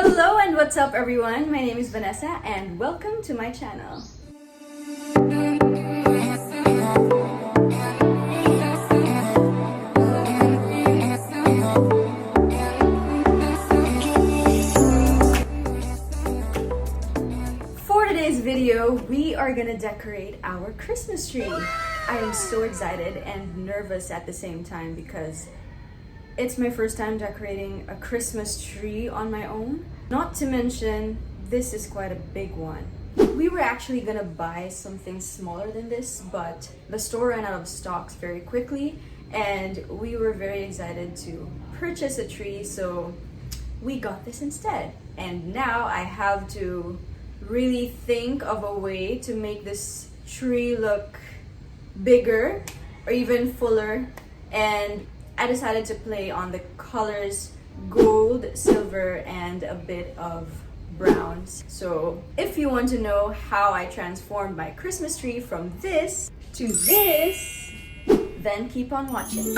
Hello and what's up everyone? My name is Vanessa and welcome to my channel. For today's video, we are gonna decorate our Christmas tree. I am so excited and nervous at the same time because it's my first time decorating a Christmas tree on my own. Not to mention, this is quite a big one. We were actually gonna buy something smaller than this, but the store ran out of stocks very quickly and we were very excited to purchase a tree, so we got this instead. And now I have to really think of a way to make this tree look bigger or even fuller, and I decided to play on the colors gold, silver, and a bit of browns. So if you want to know how I transformed my Christmas tree from this to this, then keep on watching.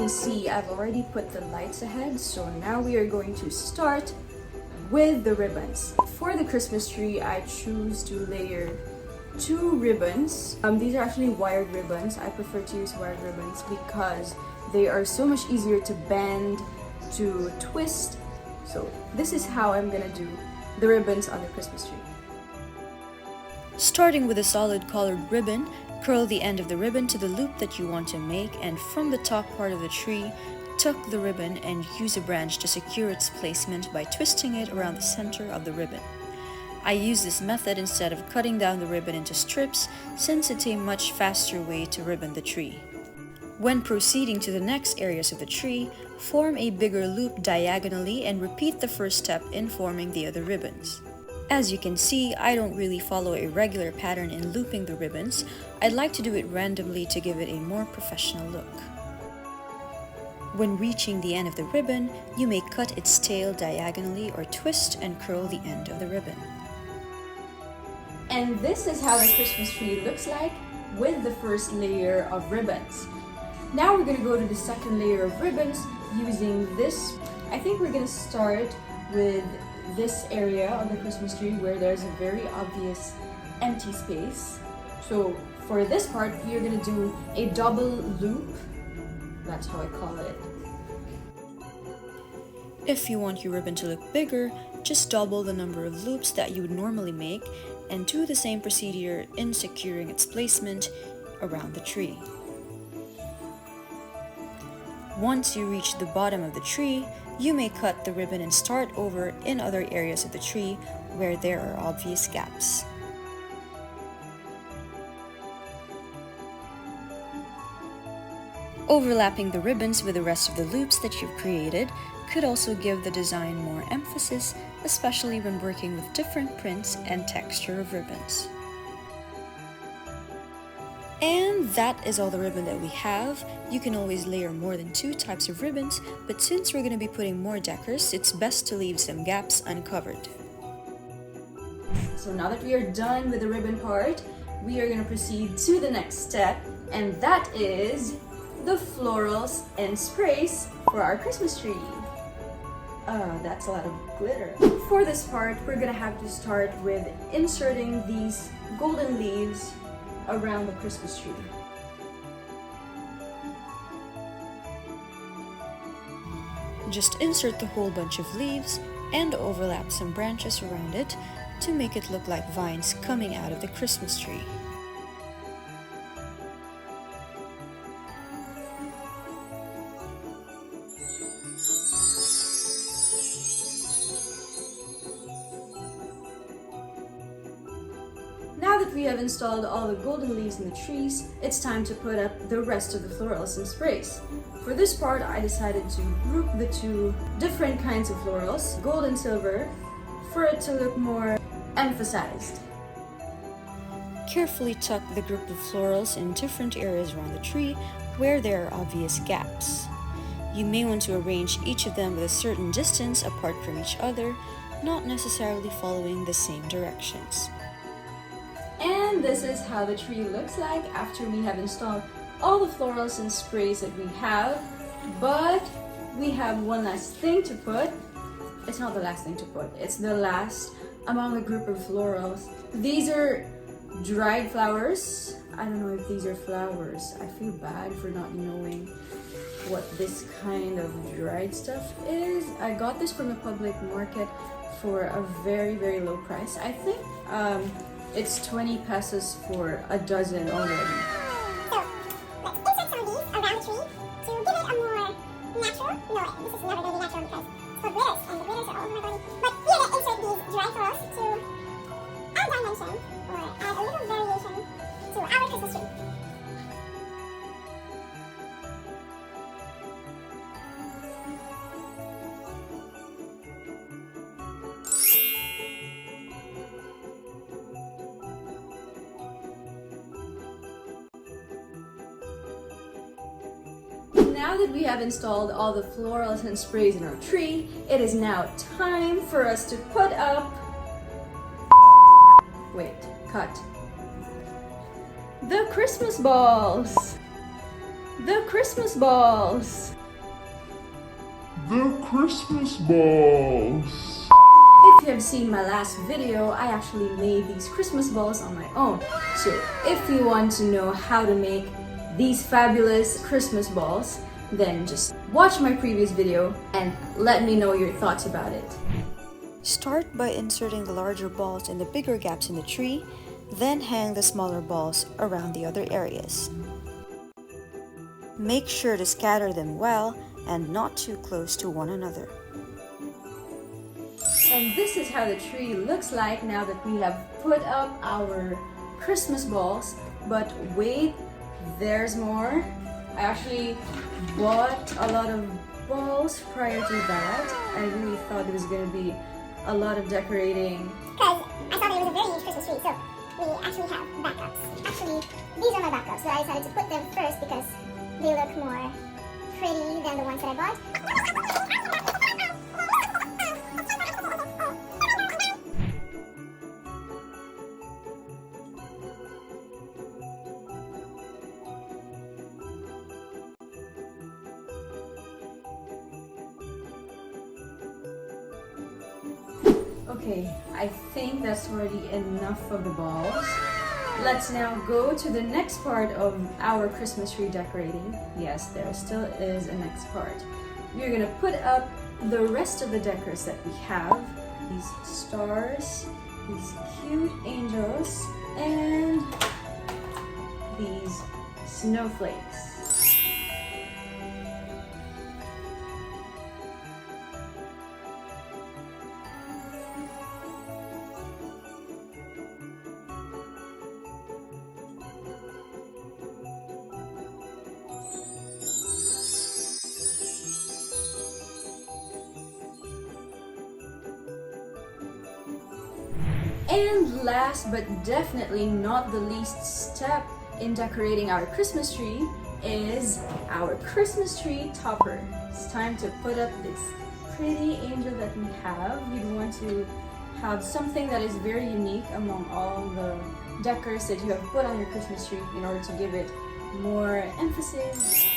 See, I've already put the lights ahead, so now we are going to start with the ribbons. For the Christmas tree, I choose to layer 2 ribbons. These are actually wired ribbons. I prefer to use wired ribbons because they are so much easier to bend, to twist. So this is how I'm gonna do the ribbons on the Christmas tree. Starting with a solid colored ribbon, curl the end of the ribbon to the loop that you want to make, and from the top part of the tree, tuck the ribbon and use a branch to secure its placement by twisting it around the center of the ribbon. I use this method instead of cutting down the ribbon into strips, since it's a much faster way to ribbon the tree. When proceeding to the next areas of the tree, form a bigger loop diagonally and repeat the first step in forming the other ribbons. As you can see, I don't really follow a regular pattern in looping the ribbons. I'd like to do it randomly to give it a more professional look. When reaching the end of the ribbon, you may cut its tail diagonally or twist and curl the end of the ribbon. And this is how the Christmas tree looks like with the first layer of ribbons. Now we're gonna go to the second layer of ribbons using this. I think we're gonna start with this area of the Christmas tree where there's a very obvious empty space. So for this part, you're gonna do a double loop. That's how I call it. If you want your ribbon to look bigger, just double the number of loops that you would normally make and do the same procedure in securing its placement around the tree. Once you reach the bottom of the tree, you may cut the ribbon and start over in other areas of the tree where there are obvious gaps. Overlapping the ribbons with the rest of the loops that you've created could also give the design more emphasis, especially when working with different prints and texture of ribbons. And that is all the ribbon that we have. You can always layer more than 2 types of ribbons, but since we're going to be putting more decors, it's best to leave some gaps uncovered. So now that we are done with the ribbon part, we are going to proceed to the next step, and that is the florals and sprays for our Christmas tree. That's a lot of glitter. For this part, we're going to have to start with inserting these golden leaves around the Christmas tree. Just insert the whole bunch of leaves and overlap some branches around it to make it look like vines coming out of the Christmas tree. Now that we have installed all the golden leaves in the trees, it's time to put up the rest of the florals and sprays. For this part, I decided to group the 2 different kinds of florals, gold and silver, for it to look more emphasized. Carefully tuck the group of florals in different areas around the tree where there are obvious gaps. You may want to arrange each of them with a certain distance apart from each other, not necessarily following the same directions. And this is how the tree looks like after we have installed all the florals and sprays that we have. But we have one last thing to put. It's not the last thing to put, it's the last among a group of florals. These are dried flowers. I don't know if these are flowers. I feel bad for not knowing what this kind of dried stuff is. I got this from the public market for a very, very low price. I think it's 20 pesos for a dozen already. So, let's insert some of these around the tree to give it a more natural, no, this is never going to be natural because it's for glitters and the glitters are all over my body. But we're going to insert these dry florals to add dimension or add a little variation to our Christmas tree. Now that we have installed all the florals and sprays in our tree, it is now time for us to put up... Wait, cut. The Christmas balls! The Christmas balls! The Christmas balls! If you have seen my last video, I actually made these Christmas balls on my own. So if you want to know how to make these fabulous Christmas balls, then just watch my previous video and let me know your thoughts about it. Start by inserting the larger balls in the bigger gaps in the tree, then hang the smaller balls around the other areas. Make sure to scatter them well and not too close to one another. And this is how the tree looks like now that we have put up our Christmas balls. But wait, there's more. I actually bought a lot of balls prior to that. I really thought it was going to be a lot of decorating. Because I thought it was a very huge Christmas tree, so we actually have backups. Actually, these are my backups, so I decided to put them first because they look more pretty than the ones that I bought. Okay, I think that's already enough of the balls. Let's now go to the next part of our Christmas tree decorating. Yes, there still is a next part. We're gonna put up the rest of the decors that we have. These stars, these cute angels, and these snowflakes. And last but definitely not the least step in decorating our Christmas tree is our Christmas tree topper. It's time to put up this pretty angel that we have. We want to have something that is very unique among all the decors that you have put on your Christmas tree in order to give it more emphasis.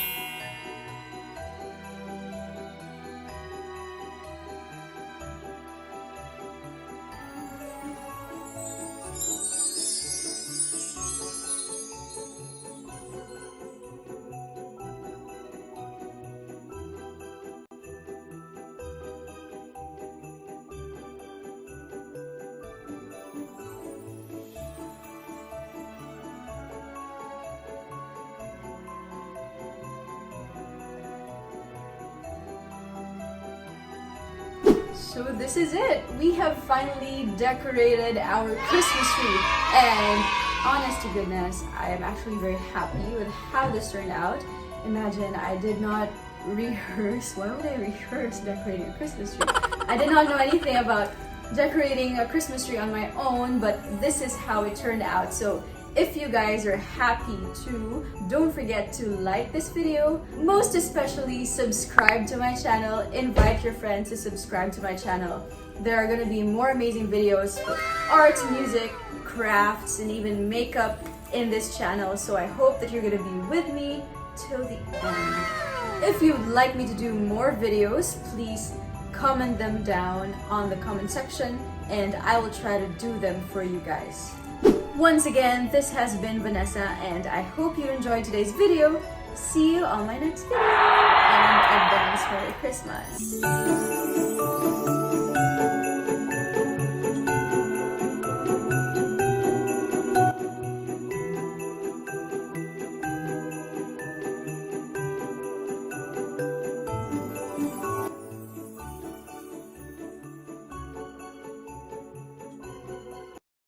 So this is it. We have finally decorated our Christmas tree, and honest to goodness, I am actually very happy with how this turned out. Imagine I did not rehearse. Why would I rehearse decorating a Christmas tree? I did not know anything about decorating a Christmas tree on my own, but this is how it turned out. So If you guys are happy too, don't forget to like this video. Most especially, subscribe to my channel. Invite your friends to subscribe to my channel. There are gonna be more amazing videos for art, music, crafts, and even makeup in this channel. So I hope that you're gonna be with me till the end. If you'd like me to do more videos, please comment them down on the comment section and I will try to do them for you guys. Once again, this has been Vanessa and I hope you enjoyed today's video. See you on my next video and advance Merry Christmas.